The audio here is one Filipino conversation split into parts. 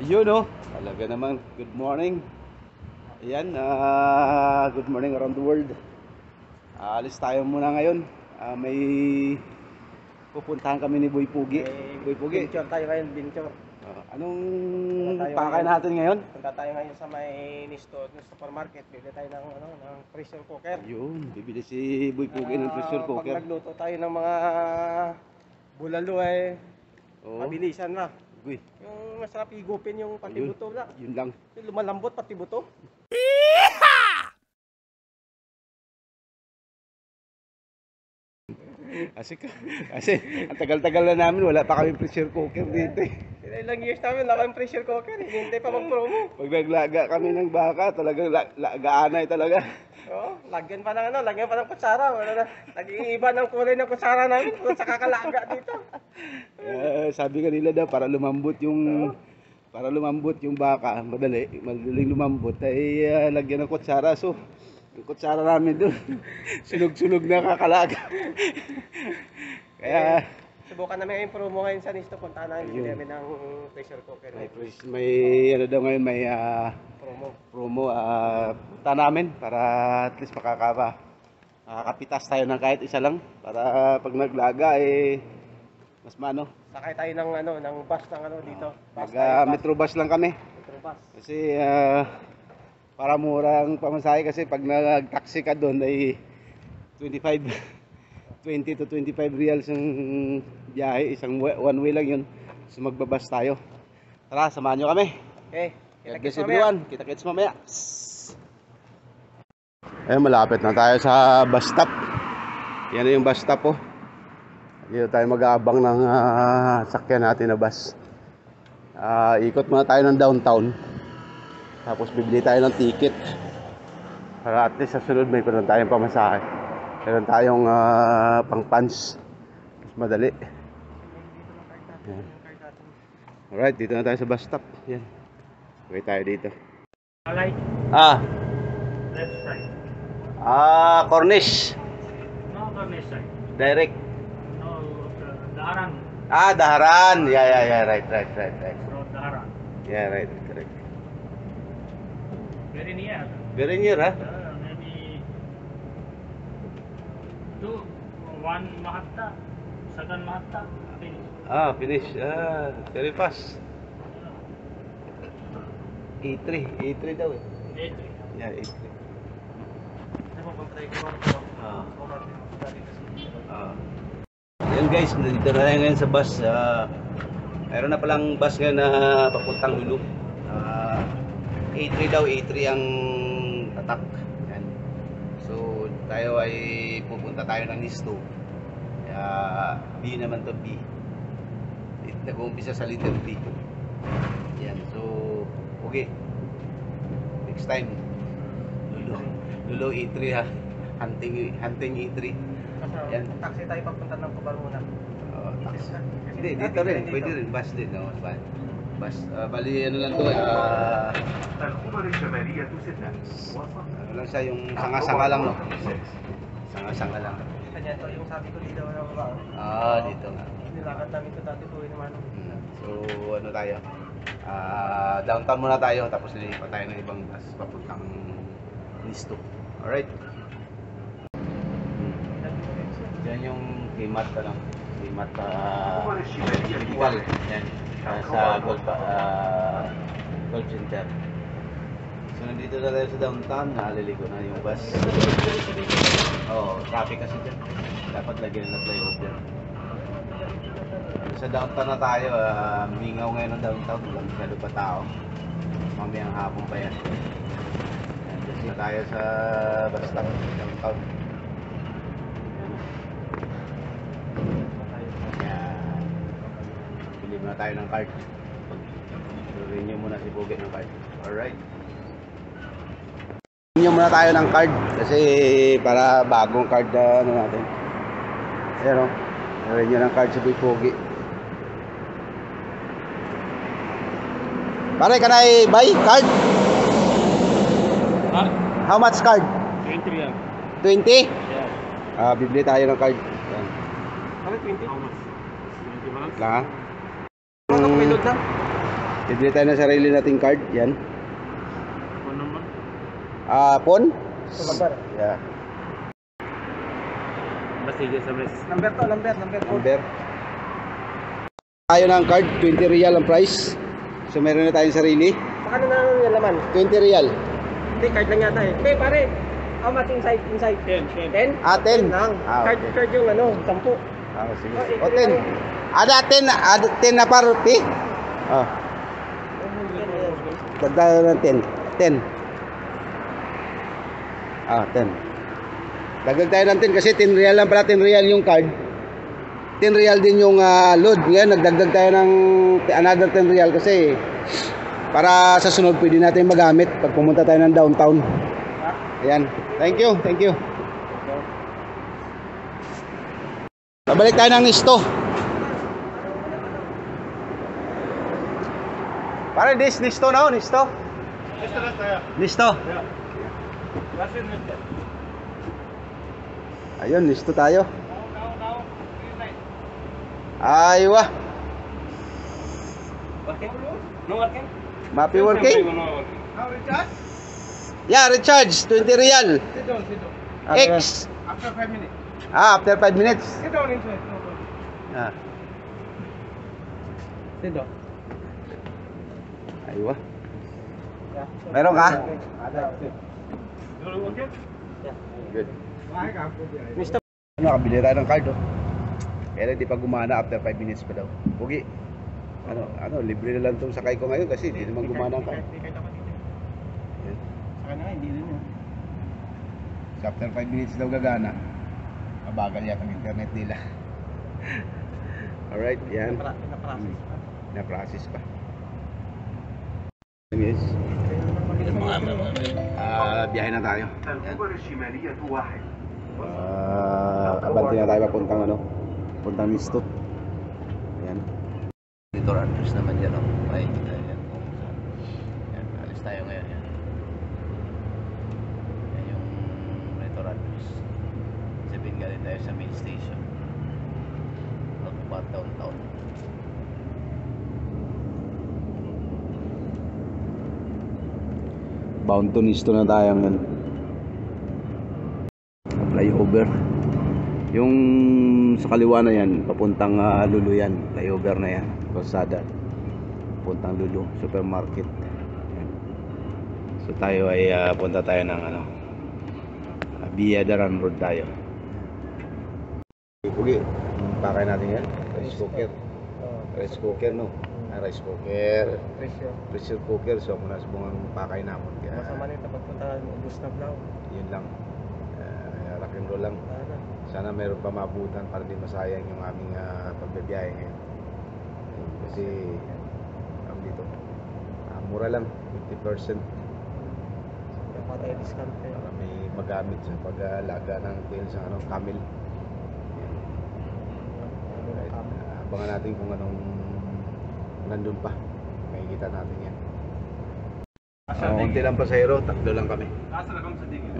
Yun oh, talaga naman. Good morning. Ayan, good morning around the world. Alis tayo muna ngayon. May pupuntahan kami ni Boy Pugi. Boy Pugi. Binchor tayo ngayon, binchor. Anong Punta tayo pakay ngayon. natin ngayon? Punta tayo ngayon sa may Nisto supermarket. Bili tayo ng pressure cooker. Yun, bibili si Boy Pugi ng pressure Pag cooker. nagluto tayo ng mga bulalo Oo. mabilisan na. Uy, Yung masarap higupin yung pati Ayun. buto na. yun lang. Yung lumalambot pati buto. Kasi ang tagal-tagal na namin, wala pa kami pressure cooker dito eh. Ilang years namin wala kang pressure cooker. Hinintay pa mag-promo. Pag naglaga kami ng baka, talagang lagaanay talaga. Oo, lagyan pa ng kutsara. Wala na. Nag-iiba ng kulay ng kutsara namin kung sa kakalaga dito. Sabi kanila daw para lumambot yung baka, madaling lumambot ay lagyan ng kutsara. So, yung kutsara namin doon, sunog-sunog na kakalaga. Kaya Subukan namin yung promo ngayon sa Nisto. Punta namin bili Ayun. namin ng pressure cooker. may ano daw ngayon, may Promo. promo, punta namin para at least makakapitas tayo ng kahit isa lang para pag naglaga mas mano. Sakay tayo ng bus dito. Bus Metrobus lang kami Metrobus. kasi para murang pamasahe kasi pag nag-taxi ka doon ay 20 to 25 reals yung biyahe, one way lang yun. So magbabas tayo. Tara, samahan nyo kami. Okay. God bless everyone. Kita-kits mamaya. Malapit na tayo sa bus stop. Yan na yung bus stop oh. Dito tayo mag-aabang ng sakyan natin na bus. Ikot muna tayo ng downtown. Tapos bibili tayo ng ticket. Para at least sa sunod may meron tayong pamasahe. Meron tayong pang-punch. Mas madali. Yan. Alright, dito na tayo sa bus stop. Yan. Okay tayo dito. Alright. Left side. Cornish. No, Cornish side. Direct. No, Daharan. Daharan. Yeah. Right. Road Daharan. Yeah, right. Correct. Very near. Very near, ha? Maybe 1 Mahatta. Second Mahatta. Finish. Very fast. A3 daw eh. Yeah, A3. Yan guys, dito na tayo ngayon sa bus. Mayroon na palang bus ngayon na papuntang Lulu. A3 daw, A3 ang tatak. Yan. So, tayo ay pupunta tayo ng Nisto. B naman to, B. Nag-uumpisa sa letter B. Yan, so, okay. Next time, Lulu A3 ha. Hunting A3. Yan. Taxi tayo papunta ng Cabaruna. Taxi. Hindi, dito rin. Pwede rin. Bus din. No? Bus. Bali, ano lang to. Ano lang siya, yung sanga-sanga lang. No? Sanga-sanga lang. Kanya to yung sabi ko dito na baba. Dito nga. Nilakad namin ito dati po naman. So, ano tayo? Downtown muna tayo. Tapos lilipat tayo ng ibang bus papuntang Nisto. Alright. Yan yung Kmart Kmart medical. Yan. Sa Gold Center. So nandito na tayo sa downtown. Naliligo na yung bus. Traffic kasi dyan. Dapat lagyan na flyover. Sa downtown na tayo. Mingaw ngayon ng downtown. Walang masyado pa tao. Mamayang hapon pa yan. Kasi tayo sa bus stop downtown. Bili muna tayo ng card. Renew muna si Pugi ng card. Alright. Renew muna tayo ng card kasi para bagong card natin. Ayan o. Renew ng card si Pugi. Pare, can I buy card? How much card? 20 yan. 20? Yeah. Bibili tayo ng card. Yan. Ano 20? Lang ha? Ano may load na? Bibili tayo ng sarili nating card. Yan. Ano naman? Pon? Number. Yeah. Basige sa mes. Number to, number. Number. Tayo ng card, 20 real ang price. So meron na tayong sarili. Paano na yung laman? 20 real. Hindi, card lang yata eh. Hindi, pare. How much inside? 10. 10? 10. lang. Ah, okay. Card yung 10. Sige. Oh, 10. Ada 10 na par, pi. Dagdagan ng 10. 10. 10. Dagdag tayo ng 10 kasi 10 real lang pala, 10 real yung card. 10 real din yung load. Ngayon, nagdagdag tayo ng another 10 real kasi para sa sunod pwede natin magamit pag pumunta tayo ng downtown. Ayan. Thank you. Babalik tayo ng Nisto. Pare, Nisto na, Nisto. Nisto. Ayun, Nisto tayo. Aywa. Working? No working? Mapi working? How recharge? Yeah, recharge 20 real. Sit down. X. After 5 minutes. After 5 minutes. Sit down inside. No problem. Sit down. Aywa. Yeah. Meron ka? Okay? Yeah. Good. Mr. Nakabili tayo ng card, oh. Pero di pa gumana after 5 minutes pa daw. Pugi. Libre na lang itong sakay ko ngayon kasi di naman gumana ang card. Yan. Saka na, hindi rin yun. So after 5 minutes daw gagana. Mabagal yata ang internet nila. Alright, yan. Pinaprocess pa. Na-process pa. Yes. Biyahe na tayo. Abante na tayo papuntang Nisto. Ayan. Dito address naman yan, oh. Right. Ayan. Ayan. Alis tayo ngayon. Yan. Yan yung retor address. Sabihin galing tayo sa main station. Magpupat downtown. Bound to Nisto na tayo ngayon. Flyover. Yung sa kaliwa na yan, papuntang Lulu yan. Flyover na yan. Kalsada. Papuntang Lulu. Supermarket. Yan. So tayo ay punta tayo ng Via Daran Road tayo. Pugi. Pakay natin yan. Rice cooker. Rice cooker, no? Rice cooker. Pressure cooker. So muna sa bungang pakay namin. Masama nito pagpunta mo, ubus na vlog. Yun lang. Rock and roll lang. Sana meron pa maabutan para di masayang yung aming pagbibiyahe ngayon. Kasi dito mura lang, 50%. Dapat tayo discount kayo. Para may magamit sa pag-alaga ng tail sa camel. Right. Abangan natin kung anong nandun pa. Makikita natin yan. Konti lang pasahero, tatlo lang kami.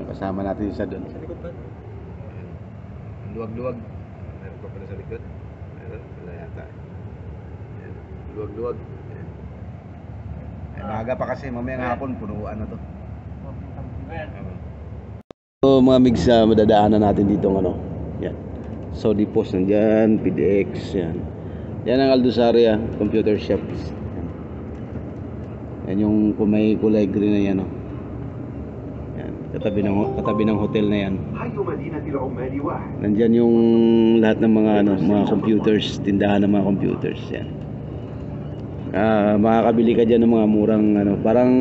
Kasama natin isa doon. Sa likod ba? Luwag-luwag. Meron pa pala sa likod. Meron, wala yata. Ayan. Luwag-luwag. Ayan. Maaga pa kasi, mamayang hapon, punuan na to. So mga migs, madadaanan natin dito yan. Saudi Post nandyan, PDX, yan. Yan ang Aldosaria Computer Shops. Yan yung may kulay green na yan, oh. Yan, katabi ng hotel na yan. Nandyan yung lahat ng mga mga computers, tindahan ng mga computers, yan. Makakabili ka diyan ng mga murang parang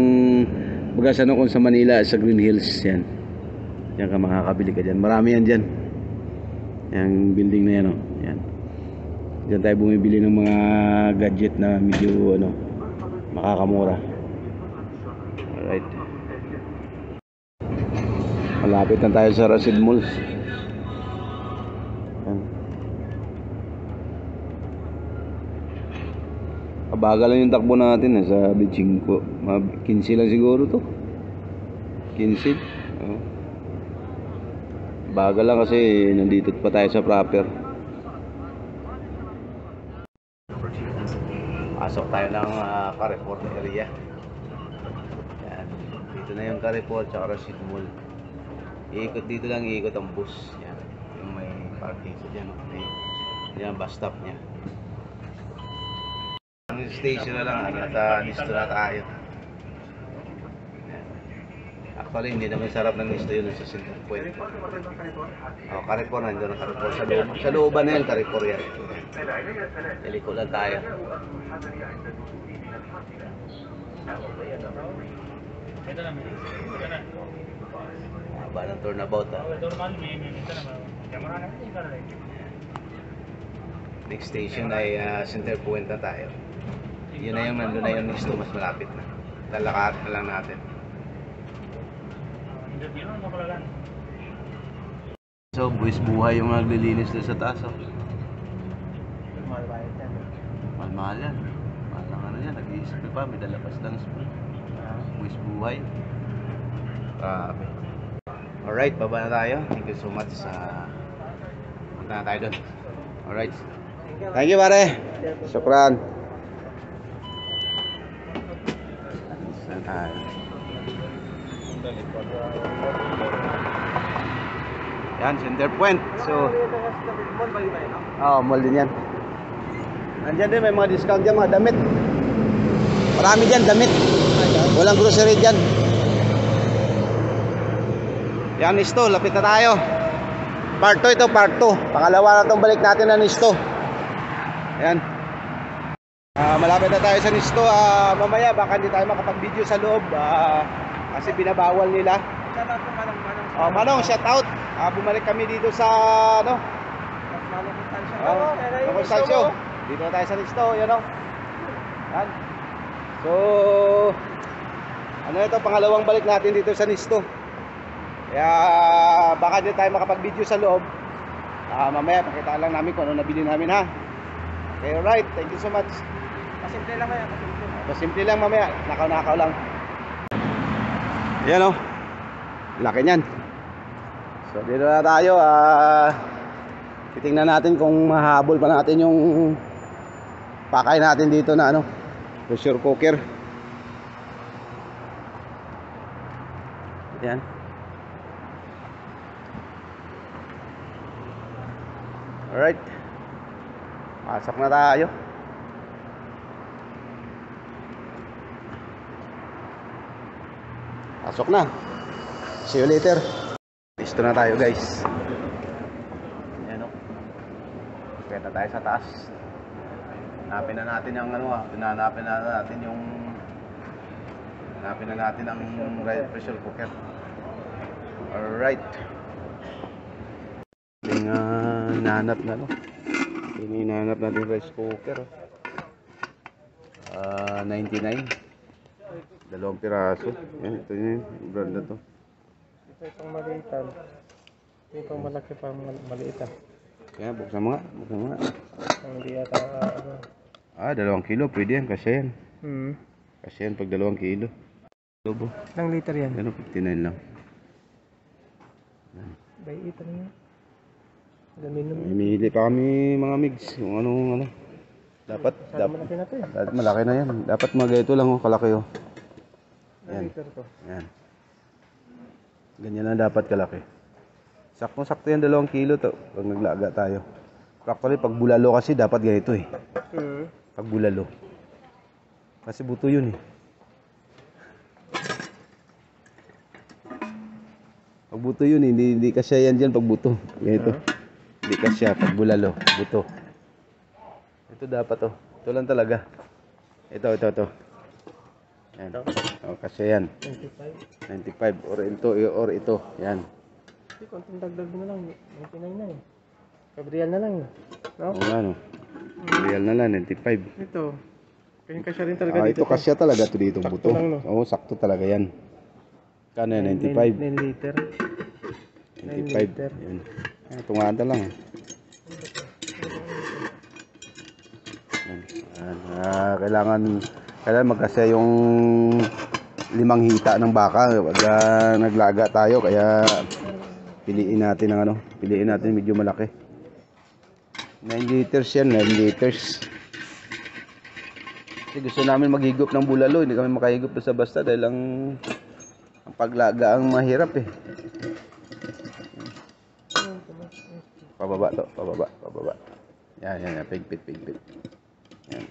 bagas kung sa Manila sa Green Hills, yan. Yan ka makakabili ka diyan. Marami yan diyan. Yung building na yan, oh. Yan. Diyan tayo bumibili ng mga gadget na medyo makakamura. Alright. Malapit na tayo sa Rasid Malls. Yan. Kabagal lang yung takbo natin sa Beijing ko. 15 lang siguro to. 15. Oh. Bagal lang kasi nandito pa tayo sa proper. Pasok tayo ng Carrefour area. Yan. Dito na yung Carrefour tsaka Rashid Mall. Iikot dito lang, iikot ang bus. Yan. Yung may parking ko dyan. Okay. Yan, bus stop niya. Ang station na lang at listo na tayo. Yan. Actually, hindi naman sarap ng listo yun sa Center Point. Oh, Carrefour, nandun ang Carrefour. Sa looban na yun, Carrefour yan. Iliko lang tayo. Haba ng turnabout ha. Next station ay Center Point na tayo. Yun na yung nandun na yung listo, mas malapit na. Lalakad na lang natin. So, buwis buhay yung naglilinis doon sa taas. Oh. Mahal yan. Mahal lang ano yan. Nag-i-spray pa. May dalapas lang spray. Buwis buhay. Grabe. Alright, baba na tayo. Thank you so much. Punta na tayo doon. Alright. Thank you, pare. Syukran. Saan tayo? Yan, Center Point. So, mall din yan. Nandiyan din, may mga discount dyan, mga damit. Marami dyan, damit. Walang grocery dyan. Yan, Nisto, lapit na tayo. Part 2 ito, part 2. Pangalawa na itong balik natin na Nisto. Yan. Malapit na tayo sa Nisto. Mamaya, baka hindi tayo makapag-video sa loob. Kasi binabawal nila. Manong, shout out. Bumalik kami dito sa Constancio. Dito na tayo sa Nisto, yan o. Yan. So, ano ito, pangalawang balik natin dito sa Nisto. Kaya baka hindi tayo makapag-video sa loob. Mamaya pakita lang namin kung ano nabili namin ha. Okay, alright, thank you so much. Pasimple lang kaya, pasimple lang mamaya, nakaw-nakaw lang. Yan o, laki nyan. So dito na tayo. Titingnan natin kung mahabol pa natin yung pakay natin dito na pressure cooker. Yan. Alright, pasok na tayo. Pasok na. See you later. Listo na tayo, guys. Ayan o. Pwede tayo sa taas. Hanapin na natin yung hanapin na natin ang pressure cooker. Alright. Hinahanap na hinahanap natin rice cooker. 99. 2 piraso. Yan, ito yung brand na to. Ito itong maliitan. Ito itong malaki pa maliitan. Kaya buksan mo nga. Hindi yata 2 kilo. Pwede yan. Kasi yan. Kasi yan pag 2 kilo. Lobo. Ilang liter yan? Ano, 59 lang. Bay ito na yan. Mimili pa kami mga migs. Kung anong dapat malaki na to yan. Dapat malaki na yan. Dapat mga ito lang kalaki oh. Yan. Yan. Ganyan lang dapat kalaki. Sakto-sakto yan 2 kilo to. Pag naglaga tayo. Actually pag bulalo kasi dapat ganito eh. Pag bulalo. Kasi buto yun eh. Pag buto yun, hindi kasya yan dyan pag buto. Ganito. Hindi kasya pag bulalo. Buto. Ito dapat to. Ito lang talaga. Ito. Yan. O, kasya yan. 95. Or ito. Yan. Konting dagdag na lang. 99 na eh. Gabriel na lang eh. No? O nga no. Real na lang. 95. Ito. Kaya kasya rin talaga dito. Ito kasya talaga ito dito. Sakto Buto. lang, no? Oo, sakto talaga yan. Kano yan? 95. 9 liter. 95. Yan. Tungada lang. Kailangan magkasya yung 5 hita ng baka pag naglaga tayo, kaya piliin natin medyo malaki. 9 liters yan, 9 liters. Kasi gusto namin maghigop ng bulalo, hindi kami makahigop doon sa basta dahil ang paglaga ang mahirap eh. Pababa to, pababa, pababa. Yan, pigpit. Yan.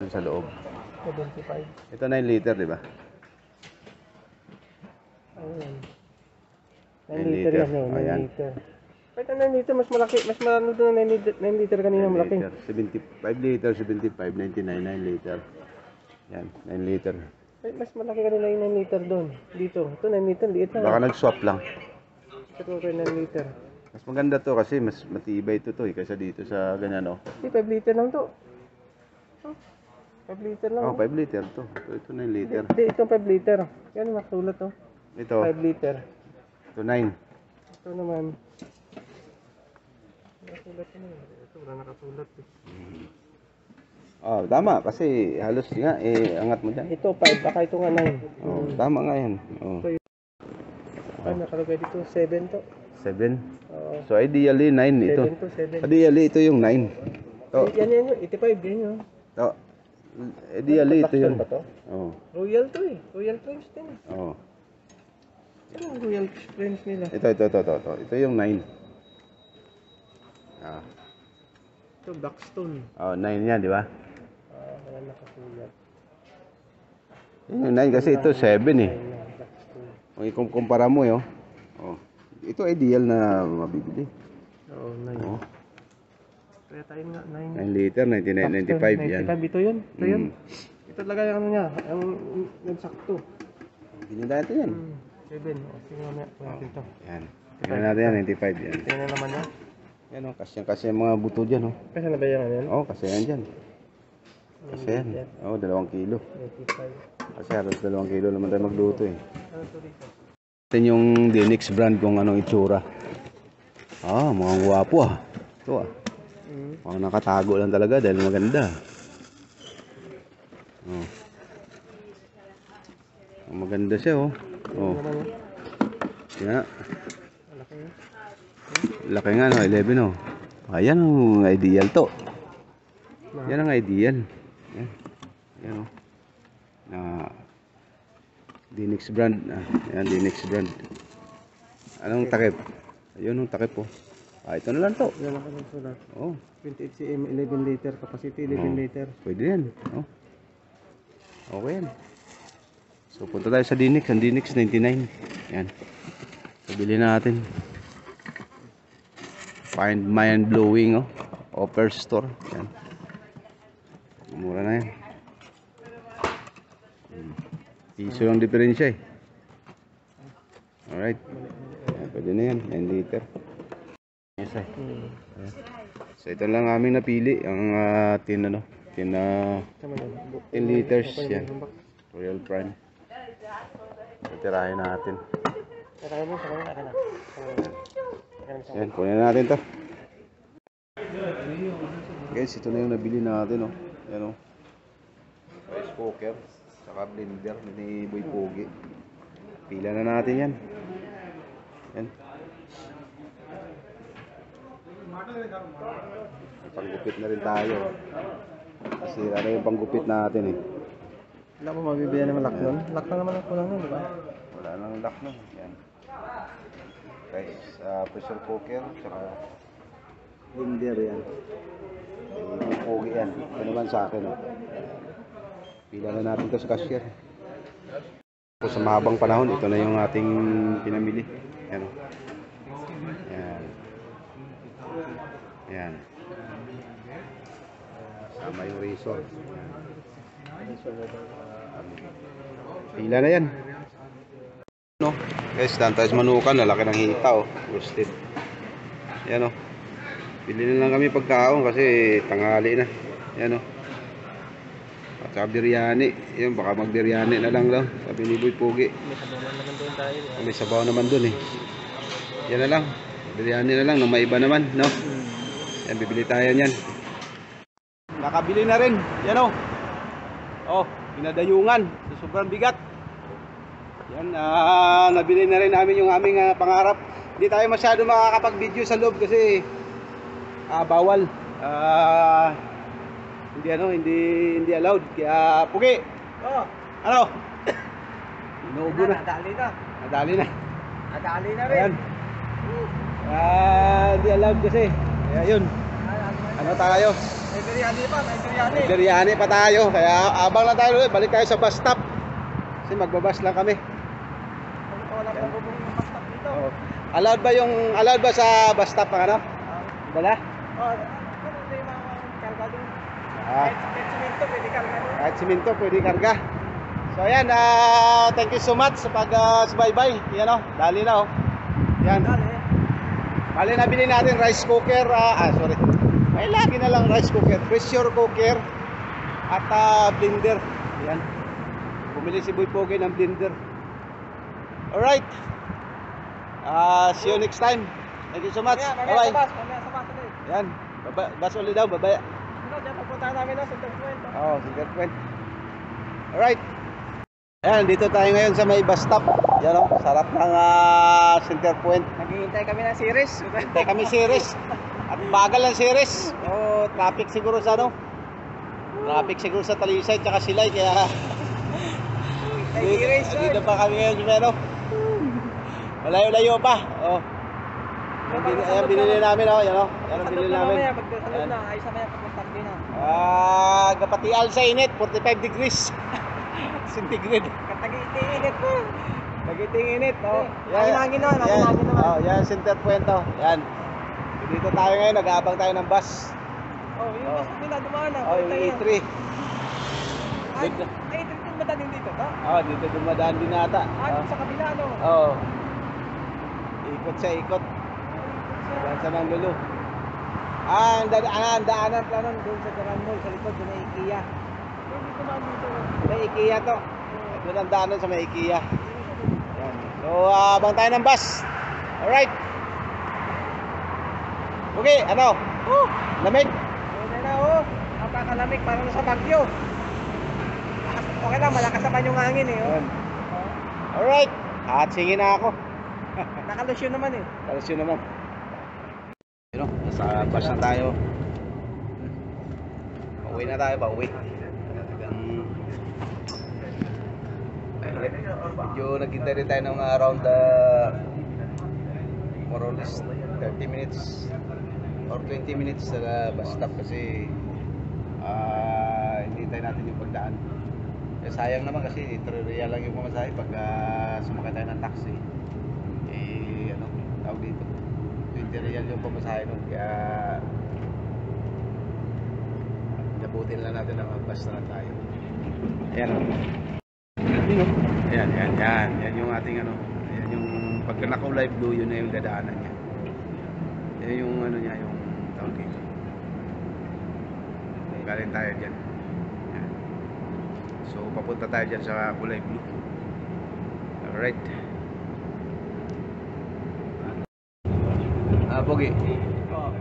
Doon sa loob. 75. Ito 9 liter, di ba? Ayan. 9 9 liter liter. yan, no? 9 Ayan. liter. Kahit ang 9 liter, mas malaki. Mas marano doon ang 9 liter kanina 9 malaki. liter, 75 liter, 75, 99, 9 liter. Yan, 9 liter. Ay, mas malaki kanina yung 9 liter doon. Dito. Ito 9 liter, liit lang. Baka nag-swap lang. Ito ito 9 liter. Mas maganda to kasi mas matibay ito to eh, kaysa dito sa ganyan oh. Hindi, 5 liter lang to. Oh, 5 liter lang. Oh, 5 liter to. Ito 9 liter. Hindi, ito 5 liter. Yan, masulat to. Ito, 5 liter. ito 9. Ito naman. Nakasulat na yun. Ito, wala nakasulat eh. Oh, tama kasi halos nga eh angat mo diyan. Ito 5, baka ito nga 9. Oh, tama nga 'yan. Oh. Ay, nakalagay dito 7 to. 7. Oo. So ideally 9 ito. 7 to 7. Ideally ito yung 9. To. Yan yun, 85 yan yun. To. Ideally ito yun. Ba to? Oh. Royal to eh. Royal Frames din. Oh. Ano ang Royal Frames nila? Ito. Ito yung 9. Ah. Ito, Blackstone. Oh, 9 yan, di ba? Wala nakasulat. Yun yung 9 kasi ito 7 eh. Blackstone. Kung ikumpara mo yun. Oh. Ito ideal na mabibili. Oo, 9. Oh. Kaya tayo nga, 9. 9 liter, 99, 95 yan. 95, ito yun. Ito yun. Mm. Ito talaga yung ano niya, yung nagsakto. Bili natin yan. 7. Sige mamaya, kuha natin ito. Yan. Tingnan natin yan, 95 yan. Tingnan naman niya. Yan o, kasi yung mga buto dyan o. Kasi na ba yan ano yan? Oo, kasi yan dyan. Kasi yan. Oo, 2 kilo. 95. Kasi halos 2 kilo naman tayo magluto eh. Ano ito dito? Ito yung Denix brand kung anong itsura. Ah, mukhang guwapo ah. Ito ah. Mukhang nakatago lang talaga dahil maganda. Oh. Maganda siya oh. Oh. Yan. Malaki yun. Laki nga no, 11 oh. Ayan ang ideal to. Yan ang ideal. Yan. Yan oh. Denix brand. Ayan, Denix brand. Anong takip? Ayun ang takip oh. Ito na lang to. Yan ako ng sulat. Oh. 28 cm, 11 liter, capacity 11 liter. Pwede yan. Oh. Okay yan. So punta tayo sa Denix. Ang Denix 99. Yan. So bilhin natin. Find mind blowing oh. Offer store. Yan. Mura na yan. Piso yung diferensya eh. Alright. Yan, pwede na yan. 9 liter. Yes, eh. So ito lang aming napili. Ang tin ano. Tin 10 liters. Yan. Royal Prime. Tirahin natin. Tirahin mo, tirahin natin na. Yan, kunin natin to. Guys, ito na yung nabili natin oh. Yan oh. Rice cooker. Saka blender ni Boy Pogi. Pila na natin yan. Yan. Panggupit na rin tayo. Kasi ano yung panggupit natin eh. Wala mo mabibili naman lock nun? Lock na naman ang kulang nun, di ba? Wala nang lock nun. Yan. Guys, pressure cooker. Saka blender yan. Boy Pogi yan. Ito naman sa akin oh. Pila na natin to sa cashier. So, sa mahabang panahon, ito na yung ating pinamili. Yan. Yan. Yan. Sama yung razor. Pila na yan. No? Guys, dantas manukan. Lalaki ng hita oh. Roasted. Yan oh. Pili na lang kami pagkaon kasi tanghali na. Yan oh. At saka biryani. Yan, baka magbiryani na lang daw. Sabi ni Boy Pogi. May sabaw naman doon tayo. May sabaw naman doon eh. Yan na lang. Biryani na lang na maiba naman, no? Yan, bibili tayo yan. Nakabili na rin. Yan o. Oh, pinadayungan. So, sobrang bigat. Yan, nabili na rin namin yung aming pangarap. Hindi tayo masyado makakapag-video sa loob kasi bawal. hindi allowed. Kaya Pugi, Oh, ano? Inuubo na. nadali na. Nadali na. Nadali na rin. Ayan. Hindi allowed kasi. Kaya yun. Ano tayo? May biryani pa, may biryani. Biryani pa tayo. Kaya abang lang tayo. Balik tayo sa bus stop. Kasi magbabas lang kami. Wala pa bubong yung bus stop dito. Oo. Allowed ba sa bus stop ang ano? Dala? Oh, ano yung mga karga doon? Ah. Kahit simento, pwede karga doon. Kahit simento, pwede karga. So ayan, thank you so much sa pag-subaybay. Yan o, dali na o. Yan. Dali. Bali nabili natin rice cooker. Sorry. May lagi na lang rice cooker. Pressure cooker. At blender. Yan. Bumili si Boy Pogi ng blender. Alright. See you next time. Thank you so much. Bye-bye. Mamaya sa bus ulit. Yan. Bas ulit daw. Bye-bye. Ano, dyan pupunta namin na sa Interpoint. Oh, Center Point. Alright. Ayan, dito tayo ngayon sa may bus stop. Yan o, sarap ng Center Point. Naghihintay kami ng series. Hintay kami series. At bagal ang series. Oh, traffic siguro sa ano. Traffic siguro sa Talisay tsaka Silay kaya dito pa kami ngayon sa ano. Malayo-layo pa. Oh. Ayan binili namin oh, yan oh. Yan ang binili namin. Mamaya, pagkasalod na, ayos na kaya pagkastagin na. Kapatial sa init, 45 degrees. Centigrade. Katag-iinit po. Nag-itinginit, oh. Hangin naman, hangin naman. Oh, yan Center Point oh. Yan. Dito tayo ngayon, nag-aabang tayo ng bus. Oh, yung bus na dumaan na. Oh, yung A3. Ay, A3 yung madaling dito, ta? Oh, dito dumadaan din ata. Ano sa kabila, no? Oh. Ikot siya, ikot. Yan sa Manglulu. Ang daanan planon doon sa Garan Mall, sa likod, doon may IKEA. Hindi dumaan dito. May IKEA to. Doon ang daanan sa may IKEA. Yan. So, abang tayo ng bus. Alright. Okay, ano? Lamig. Ayun na, oh. Napakalamig, parang nasa Bagyo. Okay lang, malakas naman yung hangin eh, oh. Yan. Alright. Hatsingin na ako. Nakalusyon naman eh. Kalas yun naman. Yun o, nasa bus na tayo. Pauwi na tayo, pauwi. Medyo naghintay rin tayo ng around more or less 30 minutes or 20 minutes sa bus stop kasi hinihintay natin yung pagdaan. Sayang naman kasi 3 real lang yung pamasahe pag sumakay tayo ng taxi. Ano, tawag dito 20 real yung pamasahe nun, kaya nabutin lang natin ang bus na lang tayo. Ayan o. Yan yung ating ano, yan yung pagka naka-live blue, yun na yung dadaanan niya. Yan yung ano niya, yung tawag dito. Galing tayo dyan. Yan. So papunta tayo dyan sa kulay blue. Alright. Pogi. Oh.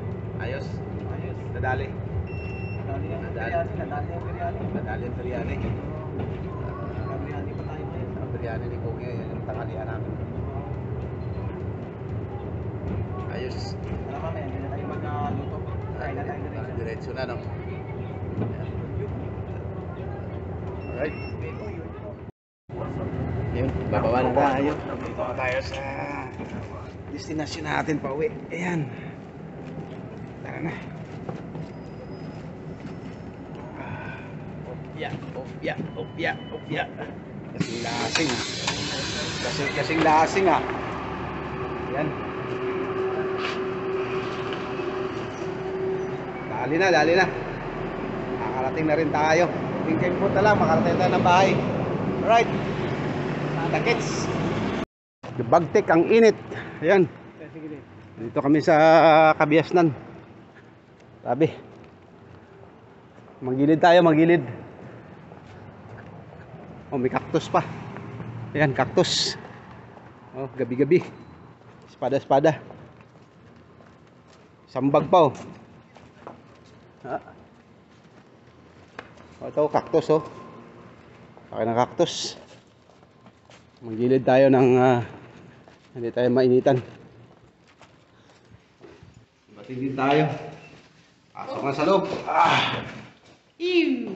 Ayos. Ayos. Nadali. Nadali ang biryani. Nadali ang biryani. Biryani pa tayo ngayon. Ang biryani ni Pogi, yan yung tanghalian namin. Ayos. Wala pa, hindi na tayo magluto. Kain na tayo diretso. Diretso na, no? Alright. Yun, bababa na tayo. Dito na tayo sa destination natin pa uwi. Ayan. Tara na. Opya. Kasing lasing. Kasing lasing ah. Ayan. Dali na. Nakakarating na rin tayo. Tingin po lang, makarating tayo ng bahay. Alright. Takits. Bagtik ang init. Ayan. Dito kami sa Kabiasnan. Sabi. Magilid tayo, magilid. Oh, may cactus pa. Ayan, cactus. Oh, gabi-gabi. Espada. Sambag pa oh. Ito, cactus oh. Laki ng cactus. Magilid tayo ng hindi tayo mainitan. Batid din tayo. Pasok na sa loob. Ew!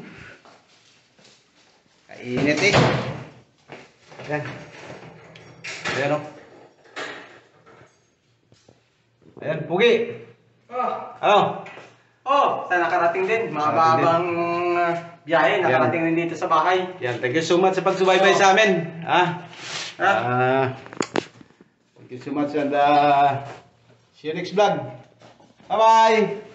Kainit eh. Ayan. Ayan o. Ayan, Pugi. Oh, Ano? sa nakarating din. Mababang biyahe, nakarating din dito sa bahay. Yan, thank you so much sa pagsubaybay sa amin. Thank you so much and see you next vlog. Bye-bye!